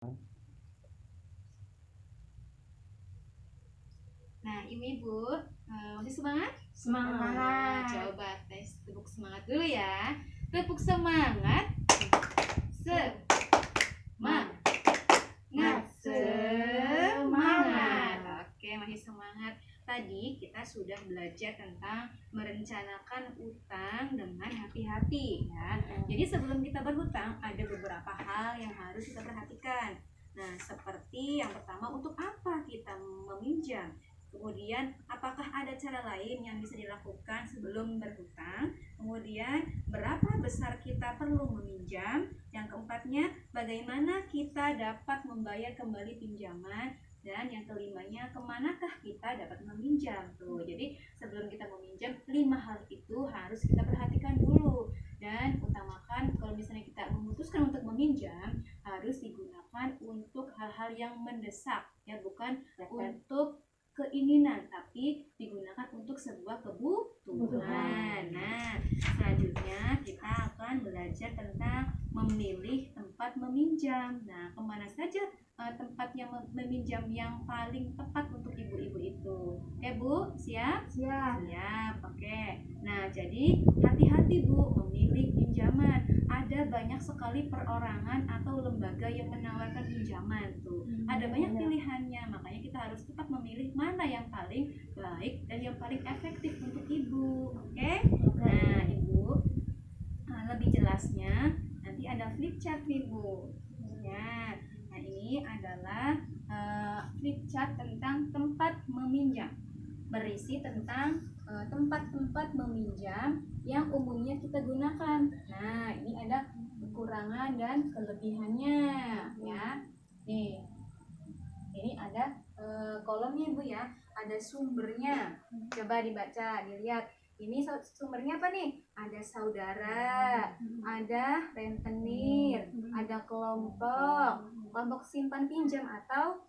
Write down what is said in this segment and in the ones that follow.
Nah, ibu-ibu, masih semangat? Semangat. Coba tes tepuk semangat dulu ya. Tepuk semangat. Semangat. Oke, masih semangat. Tadi kita sudah belajar tentang merencanakan utang dengan hati-hati ya. Jadi sebelum kita berhutang ada beberapa hal yang harus kita perhatikan. Nah, seperti yang pertama, untuk apa kita meminjam? Kemudian, apakah ada cara lain yang bisa dilakukan sebelum berhutang? Kemudian, berapa besar kita perlu meminjam? Yang keempatnya, bagaimana kita dapat membayar kembali pinjaman? Dan yang kelimanya, kemanakah kita dapat meminjam? Tuh, jadi sebelum kita meminjam, 5 hal itu harus kita perhatikan dulu. Dan utamakan kalau misalnya kita memutuskan untuk meminjam, harus digunakan untuk hal-hal yang mendesak, ya, bukan untuk keinginan, tapi digunakan untuk sebuah kebutuhan. Nah, selanjutnya kita akan belajar tentang memilih tempat meminjam. Nah, kemana saja tempat yang meminjam yang paling tepat untuk ibu-ibu itu? Ya, Bu, siap? Siap, oke. Nah, jadi hati-hati, Bu, memilih pinjaman. Ada banyak sekali perorangan atau lembaga yang menawarkan pinjaman tuh. Ada banyak pilihannya, makanya kita harus tepat memilih mana yang paling baik dan yang paling efektif untuk ibu. Oke? Nah, ibu, lebih jelasnya nanti ada flip chart nih, Bu. Ya. Nah, ini adalah flip chart tentang tempat meminjam. Berisi tentang tempat-tempat meminjam yang umumnya kita gunakan. Nah, ini ada kekurangan dan kelebihannya, ya. Nih, ini ada kolomnya, Bu, ya. Ada sumbernya. Coba dibaca, dilihat. Ini sumbernya apa nih? Ada saudara, ada rentenir, ada kelompok simpan pinjam atau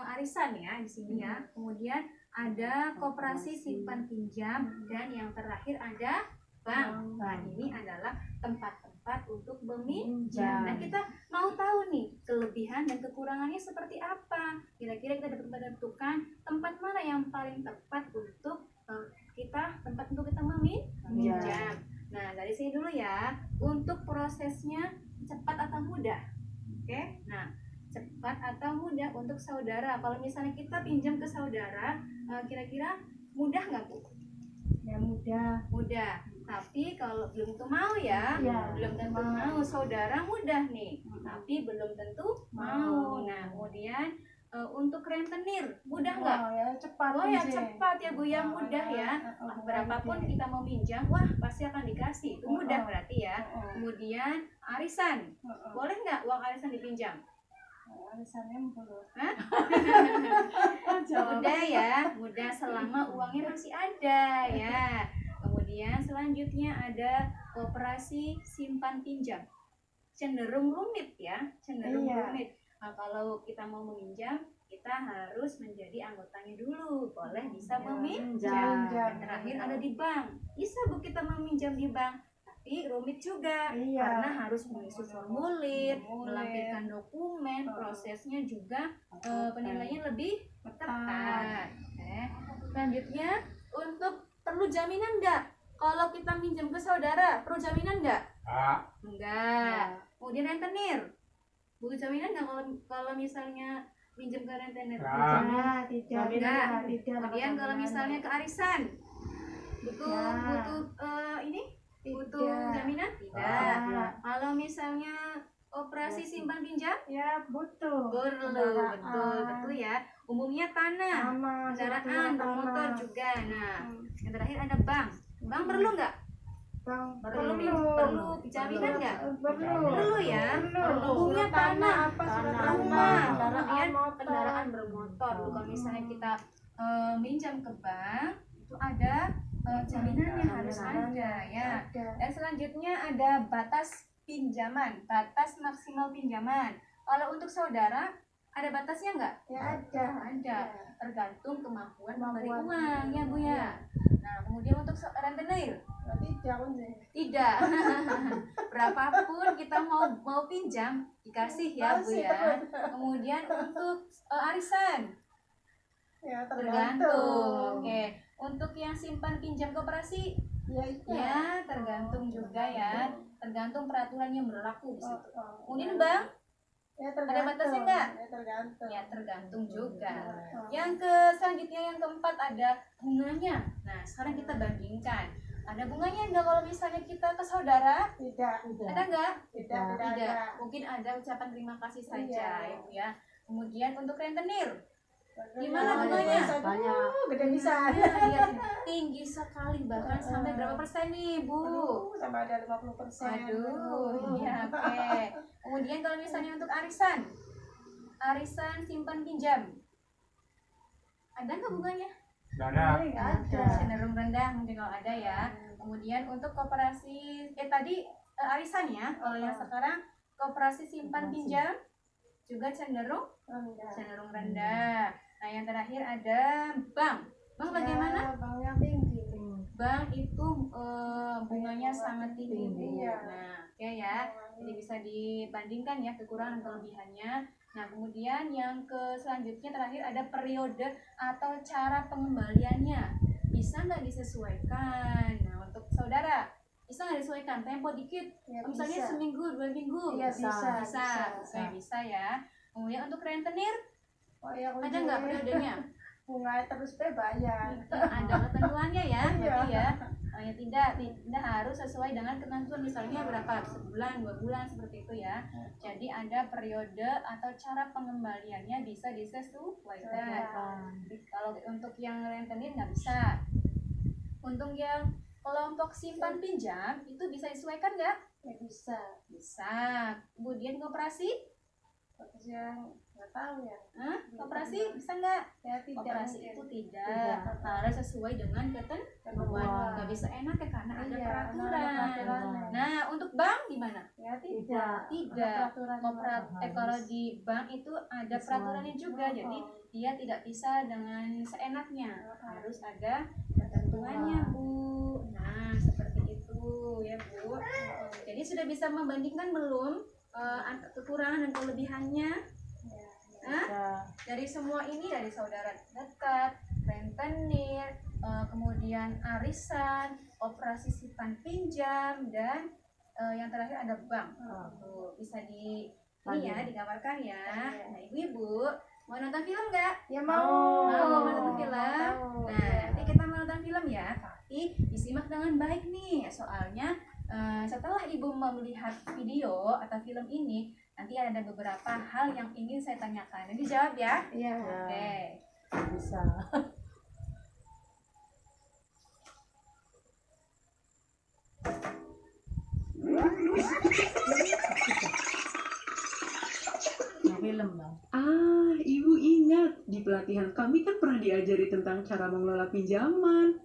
arisan, ya, di sini, ya. Kemudian ada koperasi simpan pinjam, dan yang terakhir ada bank. Nah, ini adalah tempat-tempat untuk meminjam. Nah, kita mau tahu nih kelebihan dan kekurangannya seperti apa. Kira-kira kita dapat menentukan tempat mana yang paling tepat untuk tempat untuk kita meminjam. Nah, dari sini dulu ya. Untuk prosesnya cepat atau mudah? Oke. Nah, cepat atau mudah untuk saudara. Kalau misalnya kita pinjam ke saudara, kira-kira mudah nggak, Bu? Ya, mudah. Tapi kalau belum tentu mau, ya. Belum tentu mau. Saudara mudah nih, tapi belum tentu mau. Nah, kemudian untuk rentenir mudah nggak? Ya, cepat. Oh ya, cepat ya, Bu, ya, mudah ya. Berapapun kita mau minjam, wah, pasti akan dikasih. Itu mudah berarti, ya. Kemudian arisan, boleh nggak uang arisan dipinjam? Arisannya belum. Mudah ya, mudah selama uangnya masih ada, ya. Kemudian selanjutnya ada koperasi simpan pinjam. Cenderung rumit, ya, rumit. Nah, kalau kita mau meminjam, kita harus menjadi anggotanya dulu. Boleh bisa meminjam. Dan terakhir ada di bank. Bisa, Bu, kita meminjam di bank, tapi rumit juga, karena harus mengisi formulir, melampirkan dokumen, prosesnya juga penilaiannya lebih ketat. Selanjutnya, untuk perlu jaminan nggak? Kalau kita minjem ke saudara, perlu jaminan nggak? Enggak. Kemudian rentenir, butuh jaminan nggak kalau misalnya minjem ke rentenir? Tidak. Kemudian kalau misalnya ke arisan, butuh jaminan? Tidak. Kalau misalnya operasi simpan pinjam? Ya, butuh. Betul ya. Umumnya tanah, kendaraan, bermotor juga. Nah, yang terakhir ada bank. Bank perlu nggak? Perlu jaminan nggak? Perlu ya. Umumnya tanah, rumah, kemudian kendaraan bermotor. Kalau misalnya kita minjam ke bank, itu ada jaminannya, harus ada, ya. Dan selanjutnya ada batas pinjaman, batas maksimal pinjaman. Kalau untuk saudara, Ada batasnya nggak? Ya ada. Ada. Tergantung kemampuan memberi Kemampuan. uang ya Bu ya. Nah kemudian untuk rentenir Tidak nih. tidak. Berapapun kita mau pinjam dikasih ya Bu ya. Kemudian untuk arisan Ya tergantung. Oke. Untuk yang simpan pinjam koperasi Ya, iya. ya tergantung juga ya. Tergantung peraturan yang berlaku di situ. Kemudian Ya. bank Ya, ada batasnya nggak? Ya tergantung. ya tergantung juga. Oh. Yang selanjutnya yang keempat ada bunganya. Nah sekarang kita bandingkan. Ada bunganya enggak kalau misalnya kita ke saudara? Tidak. Ada enggak? Tidak Tidak. ada. Mungkin ada ucapan terima kasih saja Iya. ya Bu ya. Kemudian untuk rentenir Gimana bunganya? Banyak. Gede bisa. Lihat tinggi sekali bahkan sampai berapa persen nih Bu? Sama ada 50%. Aduh, iya oke. Kemudian kalau misalnya untuk arisan simpan pinjam, ada nggak bunganya? Nggak ada. Cenderung rendah mungkin kalau ada ya. Kemudian untuk koperasi, tadi arisan ya. Kalau yang sekarang koperasi simpan pinjam juga cenderung rendah. Nah yang terakhir ada bank. Bank bagaimana? Banknya tinggi. Bank itu bunganya sangat tinggi Bu. Iya. Nah, oke ya. Jadi bisa dibandingkan ya kekurangan dan kelebihannya. Nah, kemudian yang selanjutnya terakhir ada periode atau cara pengembaliannya. Bisa nggak disesuaikan? Nah, untuk saudara bisa nggak disesuaikan tempo dikit? Ya, Misalnya bisa. seminggu, 2 minggu. Iya, bisa. Bisa ya. Kemudian untuk rentenir Oh, yang ada nggak periodenya? bunga terus bayar. Ada ketentuannya ya, berarti Iya. ya. Tidak harus sesuai dengan ketentuan misalnya berapa sebulan 2 bulan seperti itu ya. Jadi ada periode atau cara pengembaliannya bisa disesuaikan. Jadi kalau untuk yang rentenir nggak bisa. Untuk yang kelompok simpan pinjam itu bisa disesuaikan nggak? Ya bisa. Bisa. Kemudian koperasi? Terus yang nggak tahu ya. Koperasi bisa nggak? Ya tidak. Koperasi mungkin. itu tidak harus sesuai dengan ketentuan. Nggak bisa enak ya karena ada Iya, peraturan. ada peraturannya. Nah untuk bank gimana? Ya tidak. Tidak. Ada peraturan. Kalau di bank itu ada peraturannya juga, jadi dia tidak bisa dengan seenaknya, harus ada ketentuannya Bu. Nah seperti itu ya Bu. Jadi sudah bisa membandingkan belum kekurangan dan kelebihannya? Dari semua ini, dari saudara dekat, rentenir, kemudian arisan, operasi simpan pinjam, dan yang terakhir ada bank. Tuh, bisa digambarkan ya. Nah ibu-ibu mau nonton film nggak? Ya mau. Mau nonton film? Mau. Nah nanti kita mau nonton film ya, tapi disimak dengan baik nih, soalnya setelah ibu melihat video atau film ini, nanti ada beberapa hal yang ingin saya tanyakan. Nanti jawab ya. Iya. Oke. Bisa. Film Bang. Ibu ingat, di pelatihan kami kan pernah diajari tentang cara mengelola pinjaman.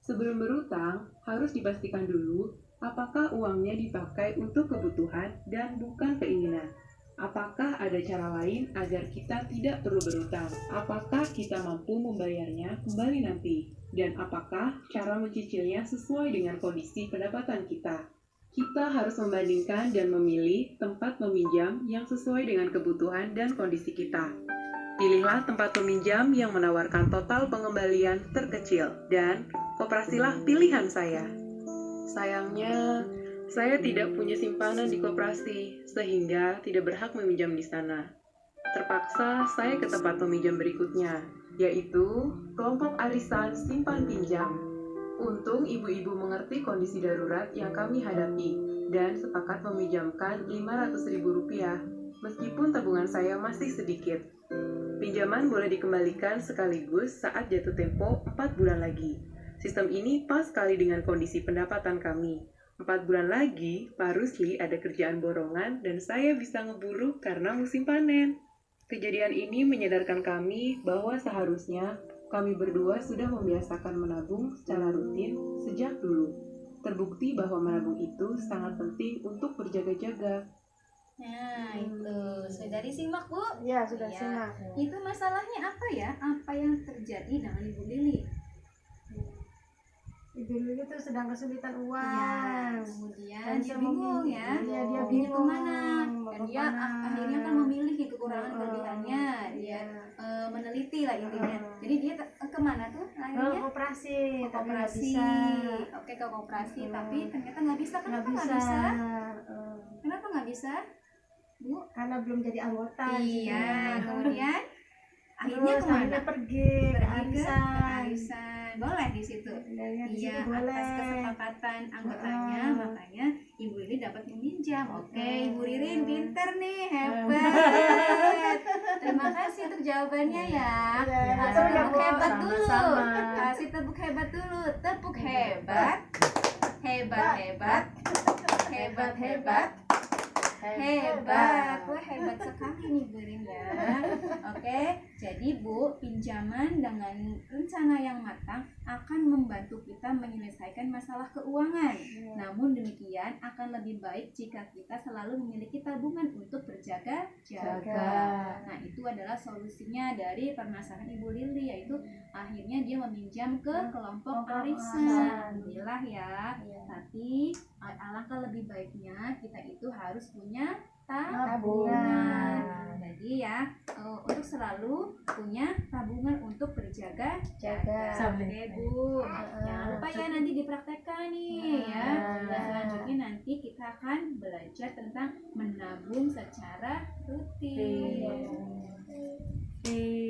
Sebelum berutang, harus dipastikan dulu apakah uangnya dipakai untuk kebutuhan dan bukan keinginan. Apakah ada cara lain agar kita tidak perlu berutang? Apakah kita mampu membayarnya kembali nanti? Dan apakah cara mencicilnya sesuai dengan kondisi pendapatan kita? Kita harus membandingkan dan memilih tempat meminjam yang sesuai dengan kebutuhan dan kondisi kita. Pilihlah tempat peminjam yang menawarkan total pengembalian terkecil, dan koperasilah pilihan saya. Sayangnya, saya tidak punya simpanan di koperasi, sehingga tidak berhak meminjam di sana. Terpaksa saya ke tempat peminjam berikutnya, yaitu kelompok arisan simpan pinjam. Untung ibu-ibu mengerti kondisi darurat yang kami hadapi dan sepakat meminjamkan Rp500.000, meskipun tabungan saya masih sedikit. Pinjaman boleh dikembalikan sekaligus saat jatuh tempo 4 bulan lagi. Sistem ini pas sekali dengan kondisi pendapatan kami. 4 bulan lagi, Pak Rusli ada kerjaan borongan dan saya bisa ngeburu karena musim panen. Kejadian ini menyadarkan kami bahwa seharusnya kami berdua sudah membiasakan menabung secara rutin sejak dulu. Terbukti bahwa menabung itu sangat penting untuk berjaga-jaga. Nah, itu sudah disimak, Bu? Ya, sudah Iya. simak. Itu masalahnya apa ya? Apa yang terjadi dengan Ibu Lili? Ibu Lili tuh sedang kesulitan Iya, uang. kemudian Dan dia bingung ya. Iya, dia Mau bingung. kemana? Mau Dan dia kemana. akhirnya kan memilih kekurangan kelebihannya. Dia meneliti lah intinya. Jadi dia kemana tuh Ke akhirnya? koperasi, Ke tapi nggak koperasi. bisa. Oke, ke koperasi. Tapi ternyata nggak bisa. Nggak Kenapa nggak bisa. bisa? Eh, Kenapa nggak bisa? Bu? karena belum jadi anggota. Iya, kemudian akhirnya Terus kemana? akhirnya pergi ke Pergi ke arisan. arisan. Boleh di situ. Iya, di Iya, situ boleh. atas kesepakatan anggotanya, makanya Ibu Lili dapat meminjam. Oke, Ibu Ririn pinter nih, hebat. Terima kasih untuk jawabannya ya. Iya, Kasih betul ya, tepuk Bu. hebat dulu. Sama-sama. Kasih tepuk hebat dulu. Tepuk hebat. Hebat, hebat. Hebat, hebat. Hebat, wah hebat sekali nih Bu Rin ya. Oke, jadi Bu, pinjaman dengan rencana yang matang akan membantu kita menyelesaikan masalah keuangan. Namun demikian akan lebih baik jika kita selalu memiliki tabungan untuk berjaga-jaga. Nah, itu adalah solusinya dari permasalahan Ibu Lili, yaitu akhirnya dia meminjam ke kelompok arisan. Alhamdulillah ya. Tapi alangkah lebih baiknya kita itu harus punya tabungan. Jadi ya untuk selalu punya tabungan untuk berjaga-jaga. Oke Bu, jangan lupa ya nanti dipraktekkan nih ya. Dan selanjutnya nanti kita akan belajar tentang menabung secara rutin.